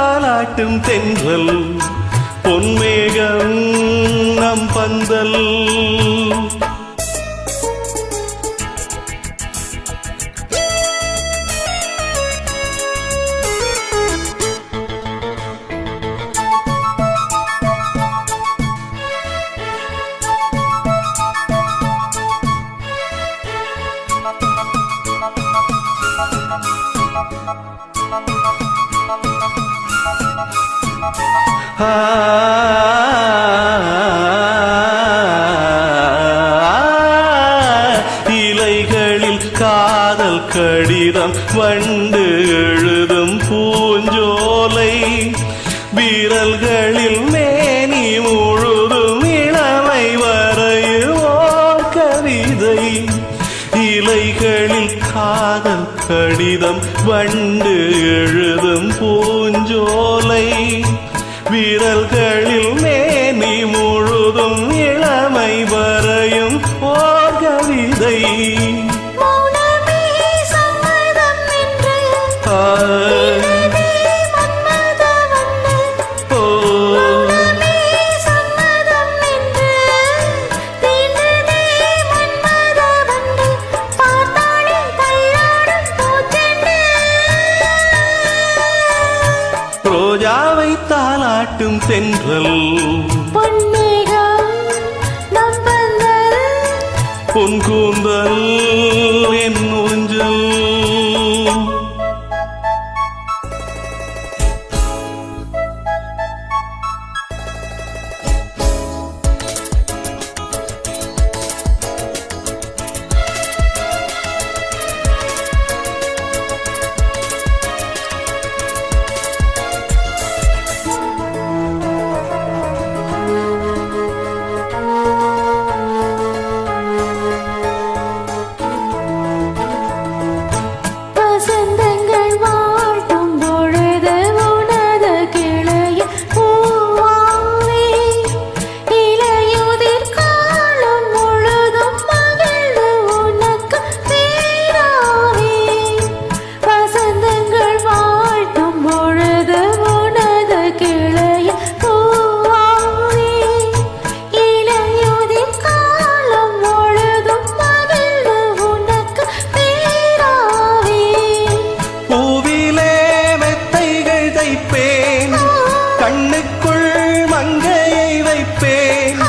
தாலாட்டும் தென்றல் பொன்மேகம் நம் பந்தல் இலைகளில் காதல் கடிதம் வண்டு எழுதும் பூஞ்சோலை விரல்களில் மேனி முழுதும் இளமை வரையுமோ கவிதை இலைகளில் காதல் கடிதம் வண்டு எழுதும் பூஞ்சோலை விரல்களில் மேனி முழுதும் இளமை வரையும் ஓர் கவிதை ரோஜாவை தாலாட்டும் தென்றல் பொன்மேகம் நம் பந்தல் பொன் கூந்தல் என் ஊஞ்சல் கண்ணுக்குள் மங்கையை வைப்பேன்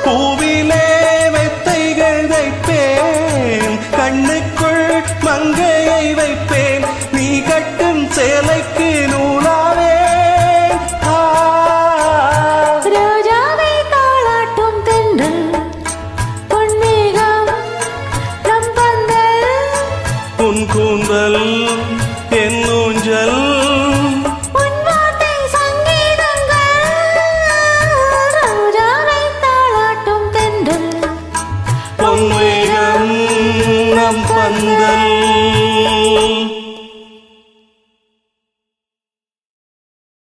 பூவிலே மெத்தைகள் வைப்பேன் கண்ணுக்குள் மங்கையை வைப்பேன் நீ கட்டும் சேலைக்கு நூலாவே ரோஜாவை தாலாட்டும் தென்றல் பொன்மேகம் நம் பந்தல் உன் கூந்தல் என் ஊஞ்சல் பொன்மேகம் நம் பந்தல்